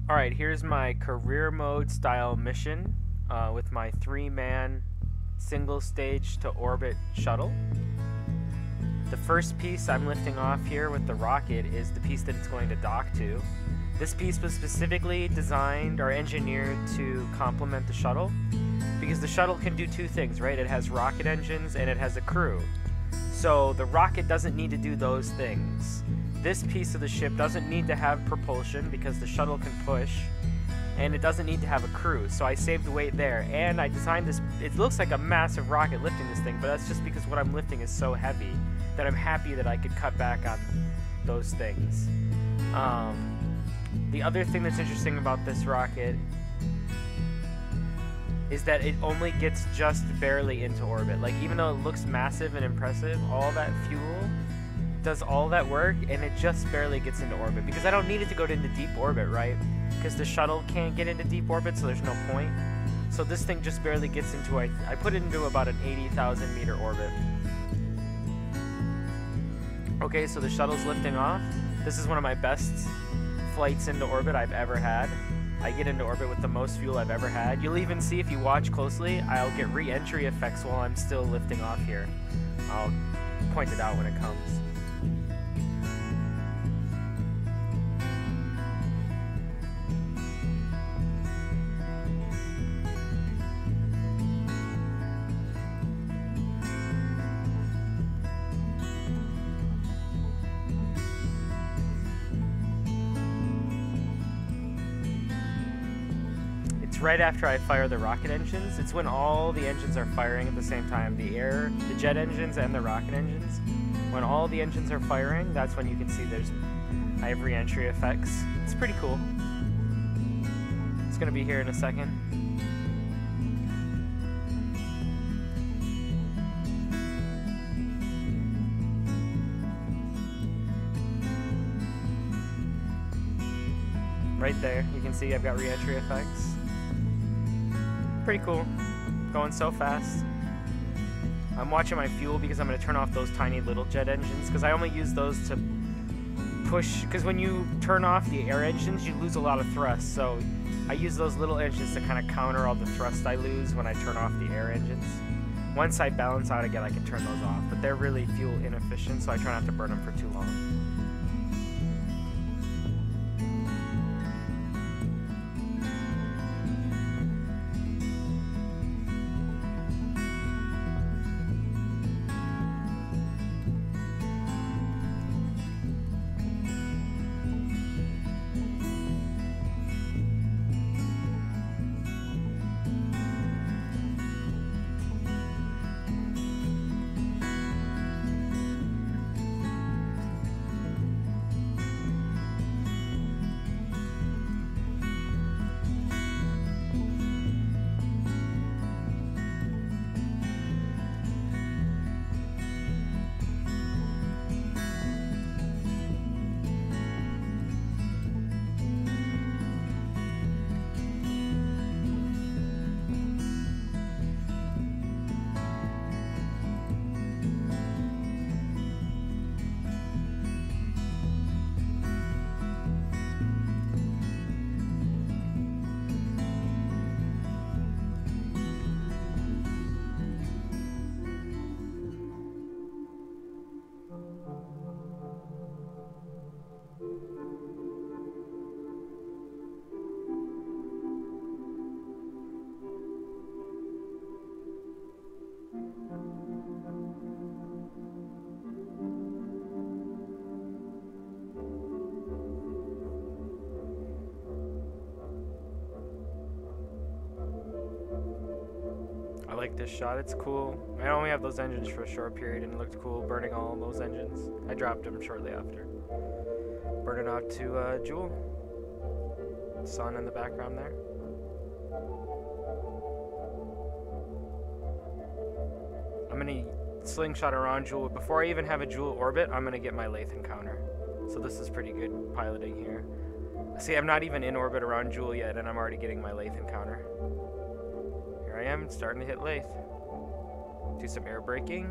Alright, here's my career mode style mission with my 3-man single stage to orbit shuttle. The first piece I'm lifting off here with the rocket is the piece that it's going to dock to. This piece was specifically designed or engineered to complement the shuttle because the shuttle can do two things, right? It has rocket engines and it has a crew. So the rocket doesn't need to do those things. This piece of the ship doesn't need to have propulsion because the shuttle can push, and it doesn't need to have a crew, so I saved weight there. And I designed this, it looks like a massive rocket lifting this thing, but that's just because what I'm lifting is so heavy that I'm happy that I could cut back on those things. The other thing that's interesting about this rocket is that it only gets just barely into orbit. Like, even though it looks massive and impressive, all that fuel does all that work and it just barely gets into orbit because I don't need it to go into deep orbit, right? Because the shuttle can't get into deep orbit, so there's no point. So this thing just barely gets into, I put it into about an 80,000 meter orbit. Okay, so the shuttle's lifting off. This is one of my best flights into orbit I've ever had. I get into orbit with the most fuel I've ever had. You'll even see, if you watch closely, I'll get re-entry effects while I'm still lifting off here. I'll point it out when it comes. Right after I fire the rocket engines. It's when all the engines are firing at the same time. The jet engines and the rocket engines. When all the engines are firing, that's when you can see I have re-entry effects. It's pretty cool. It's gonna be here in a second. Right there, you can see I've got re-entry effects. Pretty cool. Going so fast. I'm watching my fuel because I'm going to turn off those tiny little jet engines because I only use those to push, because when you turn off the air engines you lose a lot of thrust, so I use those little engines to kind of counter all the thrust I lose when I turn off the air engines. Once I balance out again I can turn those off, but they're really fuel inefficient, so I try not to burn them for too long. I like this shot, it's cool. I only have those engines for a short period and it looked cool burning all those engines. I dropped them shortly after. Burning out to Jewel. Sun in the background there. I'm gonna slingshot around Jewel. Before I even have a Jewel orbit, I'm gonna get my Laythe encounter. So this is pretty good piloting here. See, I'm not even in orbit around Jewel yet and I'm already getting my Laythe encounter. I am starting to hit Laythe. Do some air braking.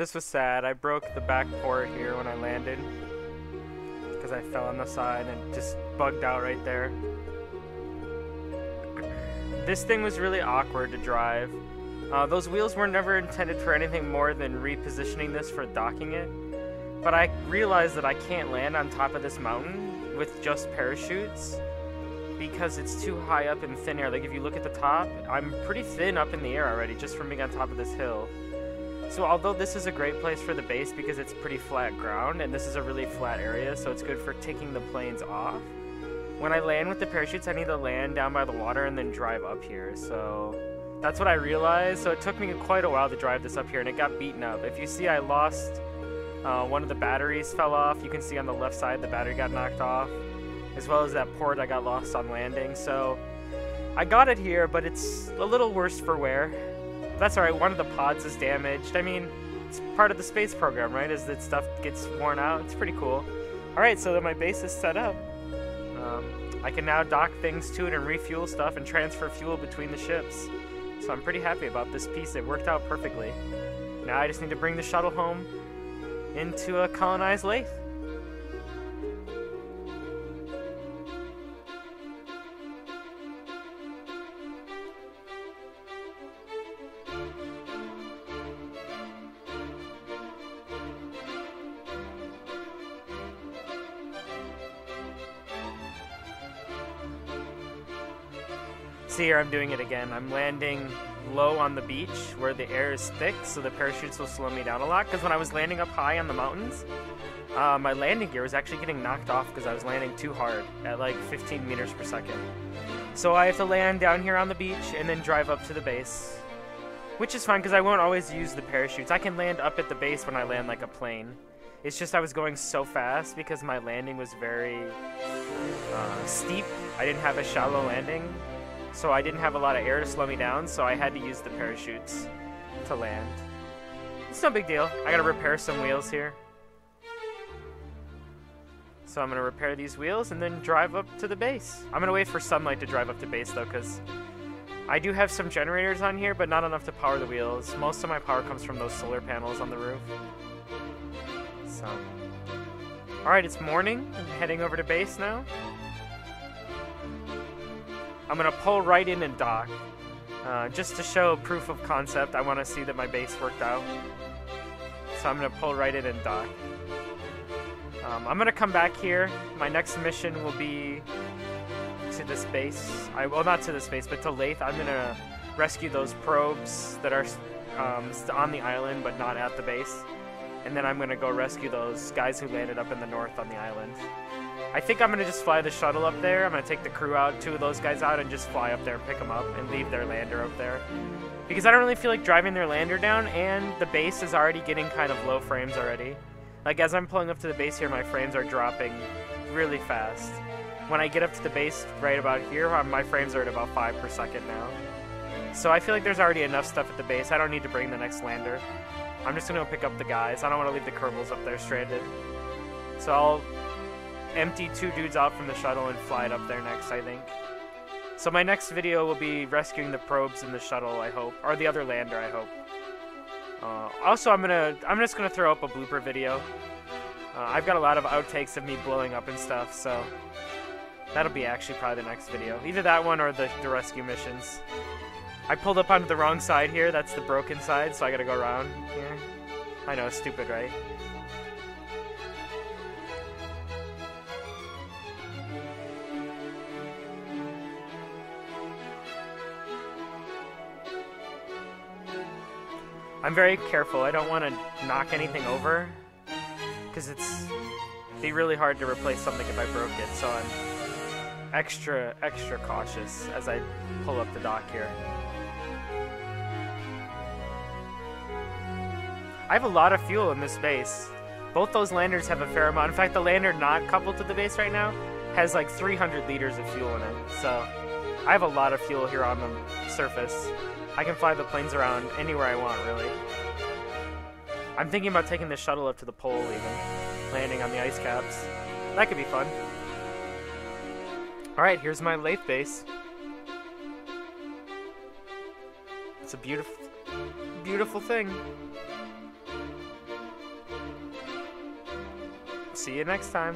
this was sad. I broke the back port here when I landed because I fell on the side and just bugged out right there. This thing was really awkward to drive. Those wheels were never intended for anything more than repositioning this for docking it. But I realized that I can't land on top of this mountain with just parachutes because it's too high up in thin air. Like if you look at the top, I'm pretty thin up in the air already just from being on top of this hill. So although this is a great place for the base because it's pretty flat ground and this is a really flat area, so it's good for taking the planes off. When I land with the parachutes, I need to land down by the water and then drive up here. So that's what I realized. So it took me quite a while to drive this up here and it got beaten up. If you see, I lost one of the batteries fell off. You can see on the left side the battery got knocked off, as well as that port I got lost on landing. So I got it here, but it's a little worse for wear. That's alright, one of the pods is damaged. I mean, it's part of the space program, right? As that stuff gets worn out. It's pretty cool. Alright, so that my base is set up. I can now dock things to it and refuel stuff and transfer fuel between the ships. So I'm pretty happy about this piece. It worked out perfectly. Now I just need to bring the shuttle home into a colonized Laythe. See here, I'm doing it again. I'm landing low on the beach where the air is thick, so the parachutes will slow me down a lot. Because when I was landing up high on the mountains, my landing gear was actually getting knocked off because I was landing too hard at like 15 meters per second. So I have to land down here on the beach and then drive up to the base, which is fine because I won't always use the parachutes. I can land up at the base when I land like a plane. It's just I was going so fast because my landing was very steep. I didn't have a shallow landing. So I didn't have a lot of air to slow me down, so I had to use the parachutes to land. It's no big deal. I gotta repair some wheels here. So I'm gonna repair these wheels and then drive up to the base. I'm gonna wait for sunlight to drive up to base though, because I do have some generators on here, but not enough to power the wheels. Most of my power comes from those solar panels on the roof. So, alright, it's morning. I'm heading over to base now. I'm going to pull right in and dock. Just to show proof of concept, I want to see that my base worked out. So I'm going to pull right in and dock. I'm going to come back here. My next mission will be to this base. Well, not to this base, but to Laythe. I'm going to rescue those probes that are on the island, but not at the base. And then I'm going to go rescue those guys who landed up in the north on the island. I think I'm going to just fly the shuttle up there. I'm going to take the crew out, 2 of those guys out, and just fly up there and pick them up and leave their lander up there. Because I don't really feel like driving their lander down, and the base is already getting kind of low frames already. Like, as I'm pulling up to the base here, my frames are dropping really fast. When I get up to the base right about here, my frames are at about 5 per second now. So I feel like there's already enough stuff at the base. I don't need to bring the next lander. I'm just going to go pick up the guys. I don't want to leave the Kerbals up there stranded. So I'll empty 2 dudes out from the shuttle and fly it up there next, I think. So my next video will be rescuing the probes in the shuttle, I hope. Or the other lander, I hope. Also, I'm just gonna throw up a blooper video. I've got a lot of outtakes of me blowing up and stuff, so that'll be actually probably the next video. Either that one or the rescue missions. I pulled up onto the wrong side here. That's the broken side, so I gotta go around here. I know, it's stupid, right? I'm very careful. I don't want to knock anything over, because it'd be really hard to replace something if I broke it, so I'm extra cautious as I pull up the dock here. I have a lot of fuel in this base. Both those landers have a fair amount. In fact, the lander not coupled to the base right now has like 300 liters of fuel in it, so I have a lot of fuel here on the surface. I can fly the planes around anywhere I want, really. I'm thinking about taking the shuttle up to the pole, even. Landing on the ice caps. That could be fun. Alright, here's my Laythe base. It's a beautiful, beautiful thing. See you next time.